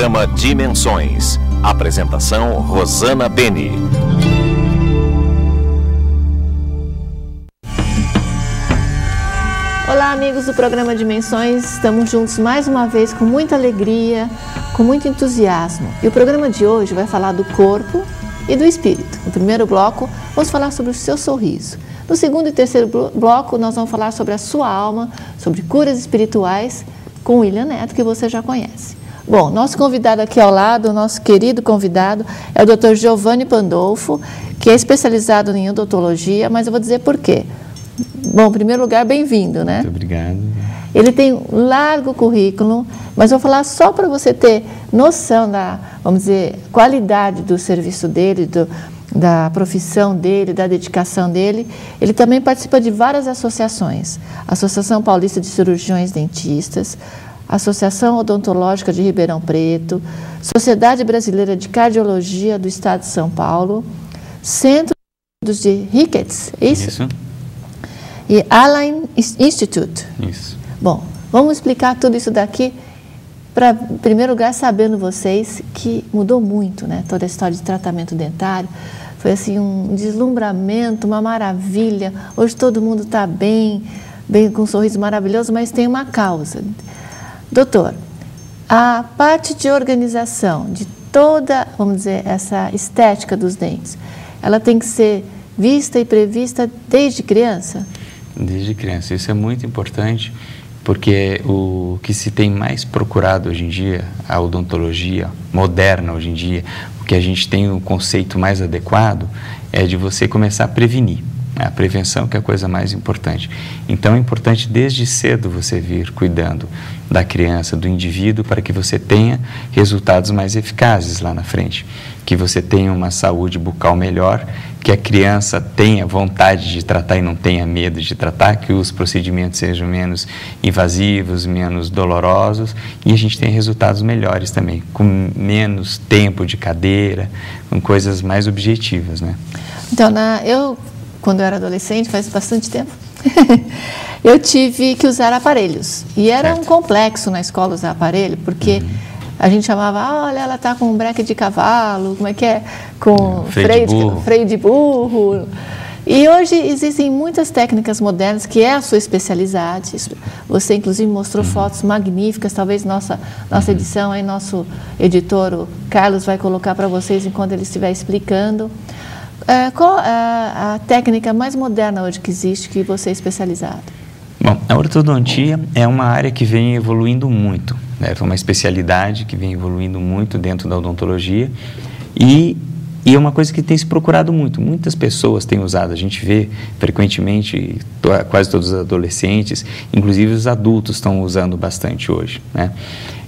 programa Dimensões. Apresentação Rosana Beni. Olá, amigos do programa Dimensões. Estamos juntos mais uma vez com muita alegria, com muito entusiasmo. E o programa de hoje vai falar do corpo e do espírito. No primeiro bloco, vamos falar sobre o seu sorriso. No segundo e terceiro bloco, nós vamos falar sobre a sua alma, sobre curas espirituais, com o William Neto, que você já conhece. Bom, nosso convidado aqui ao lado, nosso querido convidado, é o Dr. Giovanni Pandolfo, que é especializado em odontologia, mas eu vou dizer por quê. Bom, em primeiro lugar, bem-vindo, né? Muito obrigado. Ele tem um largo currículo, mas vou falar só para você ter noção da, vamos dizer, qualidade do serviço dele, da profissão dele, da dedicação dele. Ele também participa de várias associações. Associação Paulista de Cirurgiões Dentistas, Associação Odontológica de Ribeirão Preto, Sociedade Brasileira de Cardiologia do Estado de São Paulo, Centro de Ricketts, é isso? Isso. E Allen Institute. Isso. Bom, vamos explicar tudo isso daqui para, em primeiro lugar, sabendo vocês que mudou muito, né? Toda a história de tratamento dentário. Foi assim um deslumbramento, uma maravilha. Hoje todo mundo está bem com um sorriso maravilhoso, mas tem uma causa. Doutor, a parte de organização de toda, vamos dizer, essa estética dos dentes, ela tem que ser vista e prevista desde criança? Desde criança. Isso é muito importante, porque o que se tem mais procurado hoje em dia, a odontologia moderna hoje em dia, o que a gente tem um conceito mais adequado é de você começar a prevenir. A prevenção que é a coisa mais importante. Então é importante desde cedo você vir cuidando da criança, do indivíduo, para que você tenha resultados mais eficazes lá na frente. Que você tenha uma saúde bucal melhor, que a criança tenha vontade de tratar e não tenha medo de tratar, que os procedimentos sejam menos invasivos, menos dolorosos, e a gente tenha resultados melhores também, com menos tempo de cadeira, com coisas mais objetivas, né? Então, quando eu era adolescente, faz bastante tempo, eu tive que usar aparelhos. E era um complexo na escola usar aparelho, porque a gente chamava, olha, ela está com um breque de cavalo, como é que é? Com freio de burro. E hoje existem muitas técnicas modernas, que é a sua especialidade. Você, inclusive, mostrou fotos magníficas, talvez nossa edição, aí nosso editor, o Carlos, vai colocar para vocês enquanto ele estiver explicando. Qual a técnica mais moderna hoje que existe, que você é especializado? Bom, a ortodontia é uma área que vem evoluindo muito, né? É uma especialidade que vem evoluindo muito dentro da odontologia e é uma coisa que tem se procurado muito. Muitas pessoas têm usado, a gente vê frequentemente, quase todos os adolescentes, inclusive os adultos estão usando bastante hoje, né?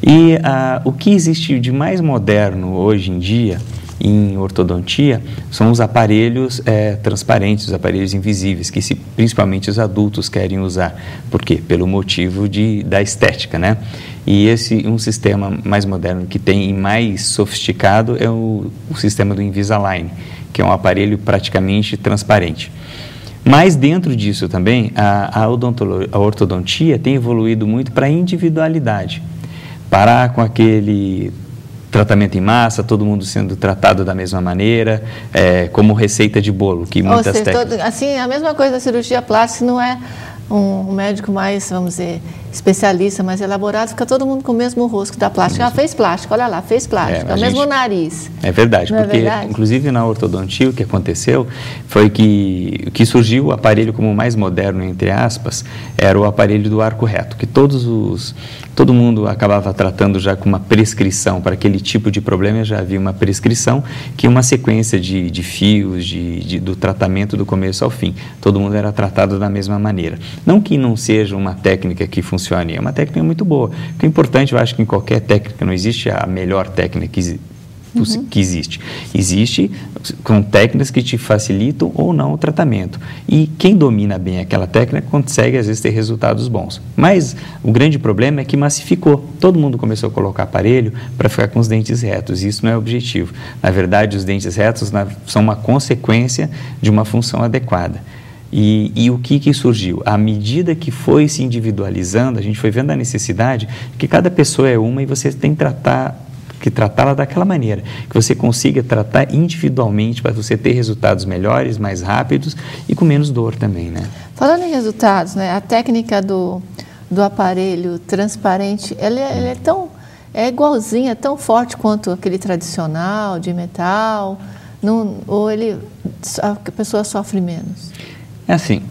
E o que existe de mais moderno hoje em dia em ortodontia são os aparelhos transparentes, os aparelhos invisíveis, que principalmente os adultos querem usar. Por quê? Pelo motivo da estética, né? E um sistema mais moderno que tem e mais sofisticado é o sistema do Invisalign, que é um aparelho praticamente transparente. Mas dentro disso também, a ortodontia tem evoluído muito para a individualidade. Parar com aquele tratamento em massa, todo mundo sendo tratado da mesma maneira, como receita de bolo, que muitas técnicas... Assim, a mesma coisa da cirurgia plástica, não é um médico mais, vamos dizer, especialista, mais elaborado, fica todo mundo com o mesmo rosto da plástica. Fez plástica, olha lá, fez plástica, o mesmo nariz. É verdade, não porque, inclusive na ortodontia, o que aconteceu foi que surgiu o aparelho como mais moderno, entre aspas, era o aparelho do arco reto, que todo mundo acabava tratando já com uma prescrição. Para aquele tipo de problema já havia uma prescrição, que é uma sequência de fios, do tratamento do começo ao fim. Todo mundo era tratado da mesma maneira. Não que não seja uma técnica que funcione, é uma técnica muito boa. O que é importante, eu acho que em qualquer técnica não existe a melhor técnica que existe. Existe com técnicas que te facilitam ou não o tratamento. E quem domina bem aquela técnica consegue, às vezes, ter resultados bons. Mas o grande problema é que massificou. Todo mundo começou a colocar aparelho para ficar com os dentes retos. E isso não é o objetivo. Na verdade, os dentes retos são uma consequência de uma função adequada. E o que surgiu? À medida que foi se individualizando, a gente foi vendo a necessidade que cada pessoa é uma e você tem que tratar que tratá-la daquela maneira, que você consiga tratar individualmente para você ter resultados melhores, mais rápidos e com menos dor também, né? Falando em resultados, né, a técnica do aparelho transparente, ela é igualzinha, tão forte quanto aquele tradicional de metal, ou a pessoa sofre menos? É assim,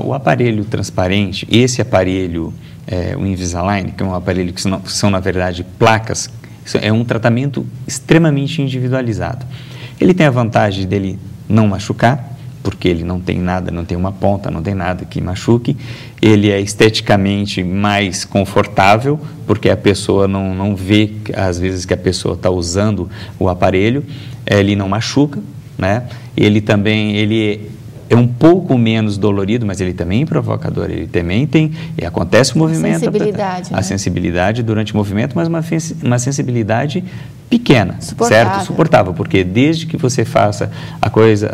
o aparelho transparente, esse aparelho, o Invisalign, que é um aparelho que são na verdade placas, é um tratamento extremamente individualizado. Ele tem a vantagem dele não machucar, porque ele não tem nada, não tem uma ponta, não tem nada que machuque. Ele é esteticamente mais confortável, porque a pessoa não vê, às vezes, que a pessoa está usando o aparelho. Ele não machuca, né? Ele é um pouco menos dolorido, mas ele também é provocador. Ele também acontece o movimento. Sensibilidade, a sensibilidade durante o movimento, mas uma sensibilidade pequena, certo? Suportável, porque desde que você faça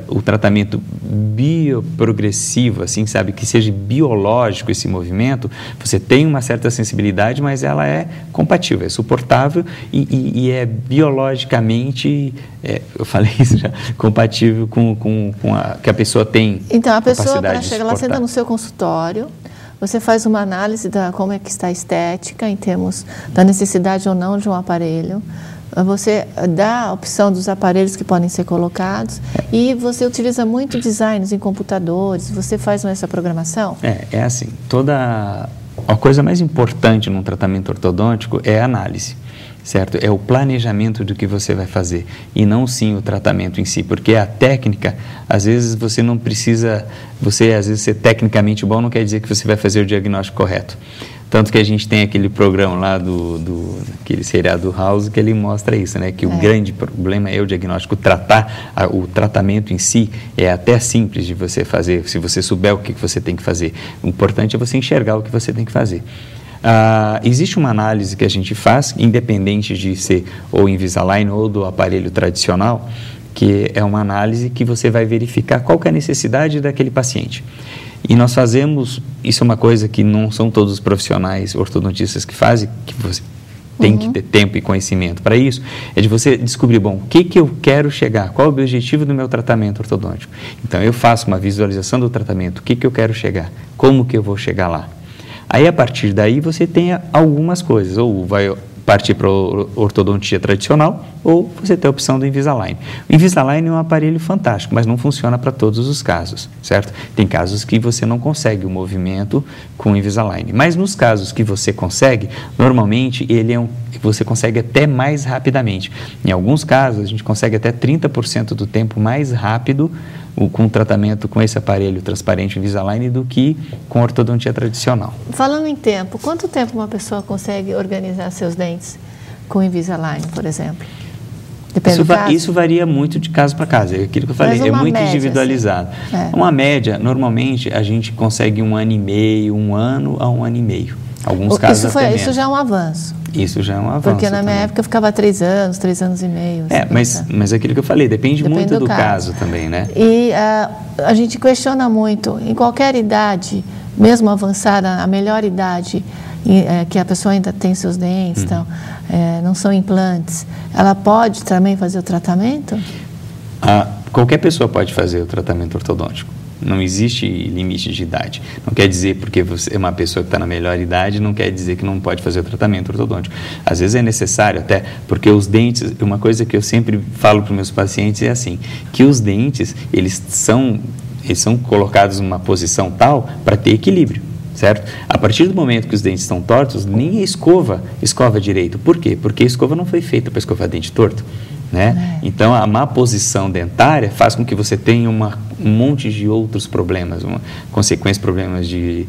o tratamento bioprogressivo, assim, sabe, que seja biológico esse movimento, você tem uma certa sensibilidade, mas ela é compatível, é suportável e é biologicamente, eu falei isso já, compatível com que a pessoa tem. Então, a pessoa, para chegar lá, senta no seu consultório, você faz uma análise da como é que está a estética, em termos da necessidade ou não de um aparelho. Você dá a opção dos aparelhos que podem ser colocados e você utiliza muito designs em computadores, você faz essa programação? É assim, a coisa mais importante num tratamento ortodôntico é a análise, certo? É o planejamento do que você vai fazer e não sim o tratamento em si, porque a técnica, às vezes você não precisa, às vezes ser tecnicamente bom não quer dizer que você vai fazer o diagnóstico correto. Tanto que a gente tem aquele programa lá aquele seriado House que ele mostra isso, né? Que o grande problema é o diagnóstico. O tratamento em si é até simples de você fazer, se você souber o que você tem que fazer. O importante é você enxergar o que você tem que fazer. Existe uma análise que a gente faz, independente de ser ou Invisalign ou do aparelho tradicional, que é uma análise que você vai verificar qual que é a necessidade daquele paciente. E nós fazemos, isso é uma coisa que não são todos os profissionais ortodontistas que fazem, que você tem que ter tempo e conhecimento para isso, é de você descobrir, bom, o que eu quero chegar, qual é o objetivo do meu tratamento ortodôntico. Então, eu faço uma visualização do tratamento, o que eu quero chegar, como que eu vou chegar lá. Aí, a partir daí, você tem algumas coisas, ou vai partir para a ortodontia tradicional, ou você tem a opção do Invisalign. O Invisalign é um aparelho fantástico, mas não funciona para todos os casos, certo? Tem casos que você não consegue o movimento com o Invisalign, mas nos casos que você consegue, normalmente você consegue até mais rapidamente. Em alguns casos, a gente consegue até 30% do tempo mais rápido com o tratamento com esse aparelho transparente Invisalign do que com a ortodontia tradicional. Falando em tempo, quanto tempo uma pessoa consegue organizar seus dentes com o Invisalign, por exemplo? Depende do caso? Isso varia muito de caso para caso, é aquilo que eu falei, é muito média, individualizado. Assim. Uma média, normalmente, a gente consegue 1 ano e meio, 1 ano a 1 ano e meio. Alguns casos até menos. Isso já é um avanço. Isso já é um avanço. Porque na minha época eu ficava 3 anos, 3 anos e meio. Mas é aquilo que eu falei, depende muito do caso também, né? E a gente questiona muito, em qualquer idade, mesmo avançada, a melhor idade, que a pessoa ainda tem seus dentes, então, não são implantes, ela pode também fazer o tratamento? Qualquer pessoa pode fazer o tratamento ortodôntico. Não existe limite de idade. Não quer dizer porque você é uma pessoa que está na melhor idade, não quer dizer que não pode fazer o tratamento ortodôntico. Às vezes é necessário até, porque os dentes, uma coisa que eu sempre falo para os meus pacientes é assim, que os dentes, eles são colocados numa posição tal para ter equilíbrio, certo? A partir do momento que os dentes estão tortos, nem a escova direito. Por quê? Porque a escova não foi feita para escovar dente torto. Né? Então, a má posição dentária faz com que você tenha um monte de outros problemas, problemas de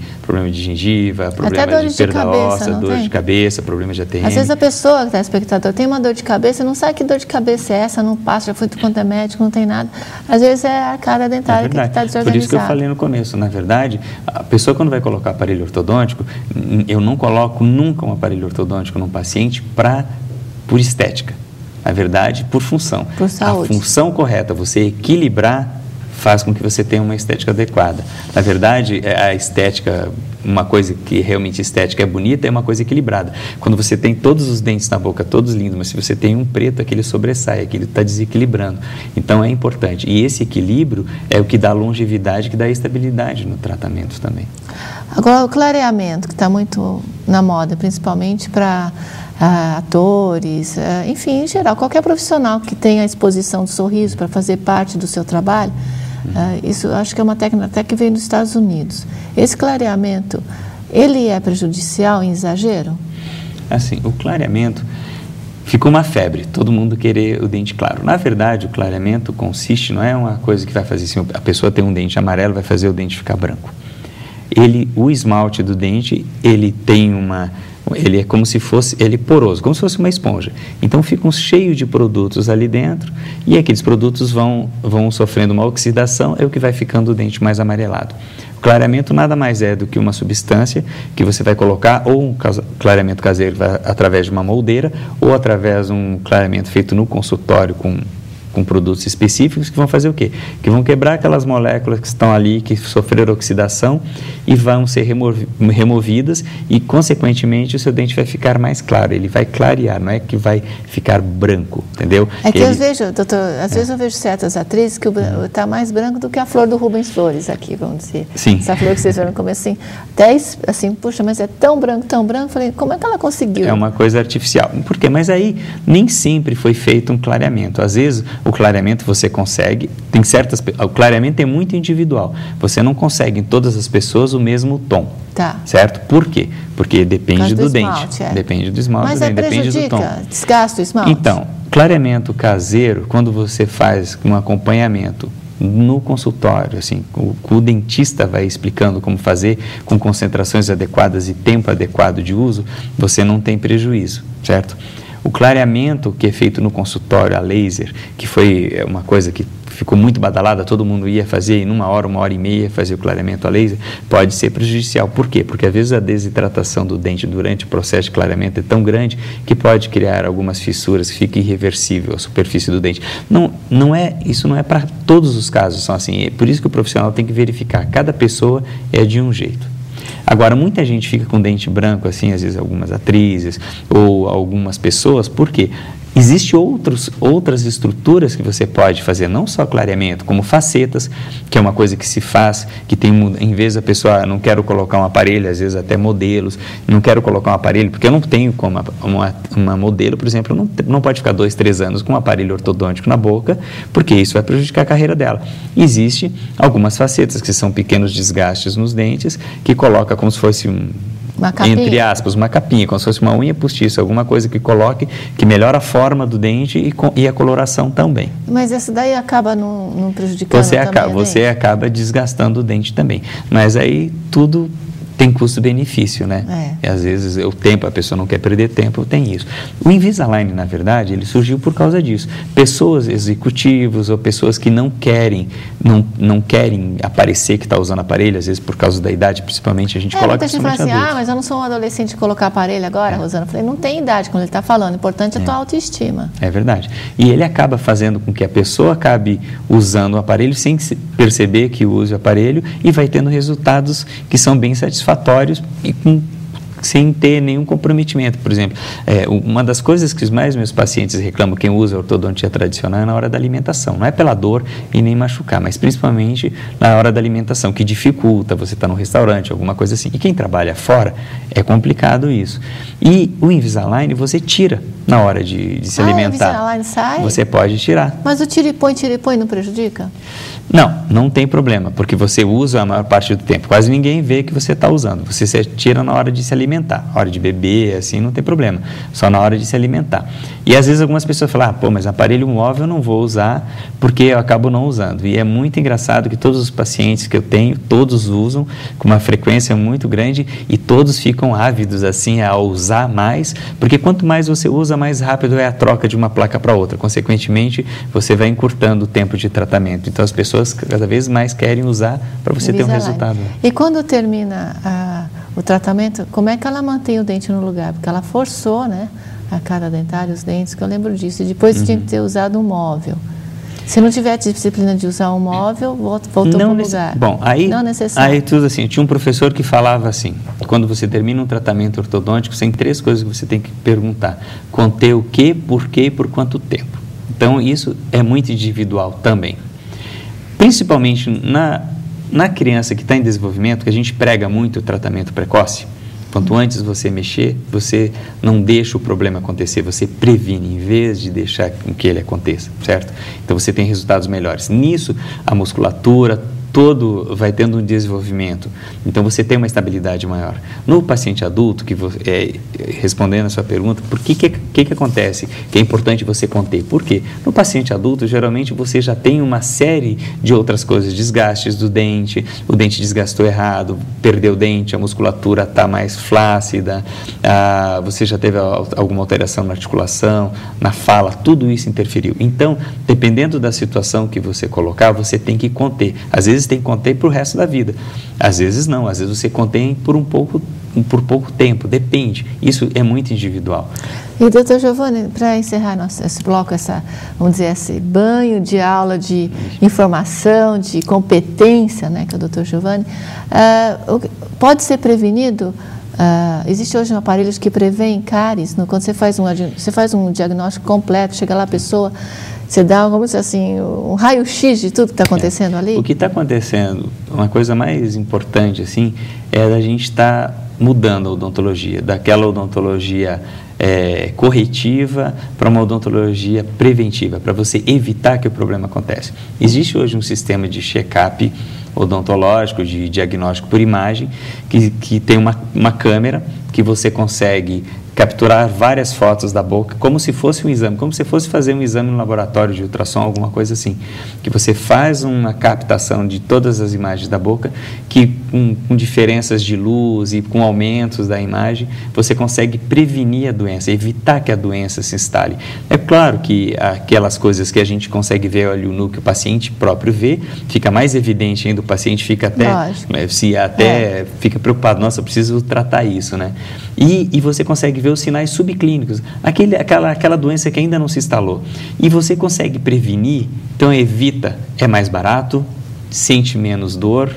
gengiva, problema de perda óssea, dor de cabeça, problema de ATM. Às vezes a pessoa que está espectador tem uma dor de cabeça, não sabe que dor de cabeça é essa, não passa, já foi quanto é médico, não tem nada. Às vezes é a arcada dentária que está desorganizada. Por isso que eu falei no começo, na verdade, a pessoa quando vai colocar aparelho ortodôntico, eu não coloco nunca um aparelho ortodôntico num paciente por estética. Na verdade, por função. Por saúde. A função correta, você equilibrar, faz com que você tenha uma estética adequada. Na verdade, a estética uma coisa que realmente estética é bonita, é uma coisa equilibrada. Quando você tem todos os dentes na boca, todos lindos, mas se você tem um preto, aquele sobressai, aquele está desequilibrando. Então é importante. E esse equilíbrio é o que dá longevidade, que dá estabilidade no tratamento também. Agora, o clareamento, que está muito na moda, principalmente para atores, enfim, em geral, qualquer profissional que tenha a exposição do sorriso para fazer parte do seu trabalho, isso acho que é uma técnica até que veio dos Estados Unidos. Esse clareamento, ele é prejudicial em exagero? Assim, o clareamento ficou uma febre, todo mundo querer o dente claro. Na verdade, o clareamento consiste, não é uma coisa que vai fazer assim, a pessoa tem um dente amarelo, vai fazer o dente ficar branco. O esmalte do dente, ele é como se fosse, ele é poroso, como se fosse uma esponja. Então ficam cheios de produtos ali dentro e aqueles produtos vão sofrendo uma oxidação, é o que vai ficando o dente mais amarelado. O clareamento nada mais é do que uma substância que você vai colocar, ou um clareamento caseiro através de uma moldeira, ou através de um clareamento feito no consultório com produtos específicos que vão fazer o quê? Que vão quebrar aquelas moléculas que estão ali, que sofreram oxidação e vão ser removidas e, consequentemente, o seu dente vai ficar mais claro, ele vai clarear, não é que vai ficar branco, entendeu? É que eu vejo, doutor, às vezes eu vejo certas atrizes que está mais branco do que a flor do Rubens Flores aqui, vamos dizer. Sim. Essa flor que vocês viram no começo, assim, até assim, puxa, mas é tão branco, falei, como é que ela conseguiu? É uma coisa artificial. Por quê? Mas aí nem sempre foi feito um clareamento. Às vezes, o clareamento você consegue, o clareamento é muito individual. Você não consegue em todas as pessoas o mesmo tom. Tá. Certo? Por quê? Porque depende do dente. Depende do esmalte, mas depende do tom. Desgasta o esmalte? Então, clareamento caseiro, quando você faz um acompanhamento no consultório, assim, o dentista vai explicando como fazer, com concentrações adequadas e tempo adequado de uso, você não tem prejuízo, certo? O clareamento que é feito no consultório, a laser, que foi uma coisa que ficou muito badalada, todo mundo ia fazer em uma hora e meia, fazer o clareamento a laser, pode ser prejudicial. Por quê? Porque às vezes a desidratação do dente durante o processo de clareamento é tão grande que pode criar algumas fissuras, que fica irreversível a superfície do dente. Isso não é para todos os casos, são assim, é por isso que o profissional tem que verificar, cada pessoa é de um jeito. Agora, muita gente fica com dente branco, assim, às vezes algumas atrizes ou algumas pessoas, por quê? Existem outras estruturas que você pode fazer, não só clareamento, como facetas, que é uma coisa que se faz, que tem, em vez da pessoa, não quero colocar um aparelho, às vezes até modelos, não quero colocar um aparelho, porque eu não tenho como uma modelo, por exemplo, não pode ficar 2, 3 anos com um aparelho ortodôntico na boca, porque isso vai prejudicar a carreira dela. Existem algumas facetas, que são pequenos desgastes nos dentes, que coloca como se fosse entre aspas, uma capinha, como se fosse uma unha postiça, alguma coisa que coloque, que melhora a forma do dente e a coloração também. Mas essa daí acaba não prejudicando você acaba desgastando o dente também. Mas aí tudo tem custo-benefício, né? E às vezes o tempo, a pessoa não quer perder tempo, tem isso. O Invisalign, na verdade, ele surgiu por causa disso. Pessoas executivos ou pessoas que não querem aparecer que está usando aparelho, às vezes por causa da idade, principalmente, a gente coloca principalmente adultos. Mas eu não sou um adolescente de colocar aparelho agora, Rosana. Eu falei, não tem idade, quando ele está falando, o importante é a tua autoestima. É verdade. E ele acaba fazendo com que a pessoa acabe usando o aparelho sem perceber que usa o aparelho e vai tendo resultados que são bem satisfatórios e sem ter nenhum comprometimento. Por exemplo, uma das coisas que mais meus pacientes reclamam, quem usa a ortodontia tradicional, é na hora da alimentação. Não é pela dor e nem machucar, mas principalmente na hora da alimentação, que dificulta você estar no restaurante, alguma coisa assim. E quem trabalha fora, é complicado isso. E o Invisalign você tira na hora de se alimentar. O Invisalign sai? Você pode tirar. Mas o tira e põe não prejudica? Não tem problema, porque você usa a maior parte do tempo. Quase ninguém vê que você está usando. Você tira na hora de se alimentar. Na hora de beber, assim, não tem problema. Só na hora de se alimentar. E às vezes algumas pessoas falam, mas aparelho móvel eu não vou usar porque eu acabo não usando. E é muito engraçado que todos os pacientes que eu tenho, todos usam com uma frequência muito grande e todos ficam ávidos, assim, a usar mais, porque quanto mais você usa, mais rápido é a troca de uma placa para outra. Consequentemente, você vai encurtando o tempo de tratamento. Então, as pessoas cada vez mais querem usar para você ter um resultado. E quando termina o tratamento, como é que ela mantém o dente no lugar? Porque ela forçou, né, a cada dentária, os dentes, que eu lembro disso. E depois tinha que ter usado um móvel. Se não tiver disciplina de usar um móvel, voltou para o lugar. Bom, aí, não necessário. Aí tudo assim, tinha um professor que falava assim, quando você termina um tratamento ortodôntico, tem 3 coisas que você tem que perguntar. Conter o quê, por quê e por quanto tempo. Então, isso é muito individual também. Principalmente na criança que está em desenvolvimento, que a gente prega muito o tratamento precoce. Quanto antes você mexer, você não deixa o problema acontecer, você previne, em vez de deixar que ele aconteça, certo? Então você tem resultados melhores. Nisso, a musculatura, todo vai tendo um desenvolvimento, então você tem uma estabilidade maior. No paciente adulto, respondendo a sua pergunta, por que acontece que é importante você conter? Por quê? No paciente adulto, geralmente você já tem uma série de outras coisas, desgastes do dente, o dente desgastou errado, perdeu o dente, a musculatura está mais flácida, você já teve alguma alteração na articulação, na fala, tudo isso interferiu. Então, dependendo da situação que você colocar, você tem que conter. Às vezes tem que conter para o resto da vida, às vezes não, às vezes você contém por pouco tempo, depende, isso é muito individual. E doutor Giovanni, para encerrar esse bloco, vamos dizer assim, banho de aula de informação, de competência, né, que é o doutor Giovanni, pode ser prevenido? Existe hoje um aparelho que prevê cáries, quando você faz um diagnóstico completo, chega lá a pessoa, você dá, vamos dizer assim, um raio-x de tudo que está acontecendo ali? O que está acontecendo, uma coisa mais importante, assim, é a gente estar mudando a odontologia, daquela odontologia corretiva para uma odontologia preventiva, para você evitar que o problema aconteça. Existe hoje um sistema de check-up odontológico, de diagnóstico por imagem, que tem uma câmera que você consegue capturar várias fotos da boca, como se fosse um exame, como se fosse fazer um exame no laboratório de ultrassom, alguma coisa assim, que você faz uma captação de todas as imagens da boca, que com diferenças de luz e com aumentos da imagem, você consegue prevenir a doença, evitar que a doença se instale. É claro que aquelas coisas que a gente consegue ver olho nu, que o paciente próprio vê, fica mais evidente ainda, o paciente fica até fica preocupado, nossa, eu preciso tratar isso, né? E você consegue ver os sinais subclínicos, aquela doença que ainda não se instalou. E você consegue prevenir, então evita, é mais barato, sente menos dor,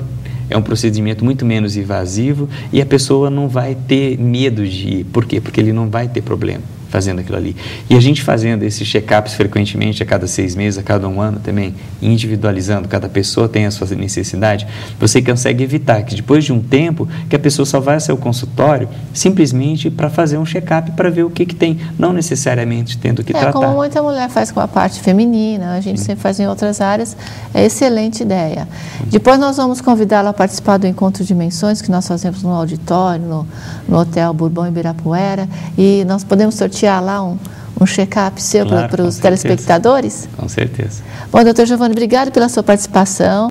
é um procedimento muito menos invasivo e a pessoa não vai ter medo de ir. Por quê? Porque ele não vai ter problema fazendo aquilo ali. E a gente fazendo esses check-ups frequentemente, a cada 6 meses, a cada 1 ano também, individualizando, cada pessoa tem a sua necessidade, você consegue evitar que depois de um tempo, que a pessoa só vai ao seu consultório simplesmente para fazer um check-up para ver o que tem, não necessariamente tendo que tratar. Como muita mulher faz com a parte feminina, a gente sempre faz em outras áreas, é excelente ideia. Depois nós vamos convidá-la a participar do Encontro de Dimensões, que nós fazemos no auditório, no Hotel Bourbon Ibirapuera, e nós podemos sortear lá um check-up seu para os telespectadores? Com certeza. Bom, doutor Giovanni, obrigado pela sua participação.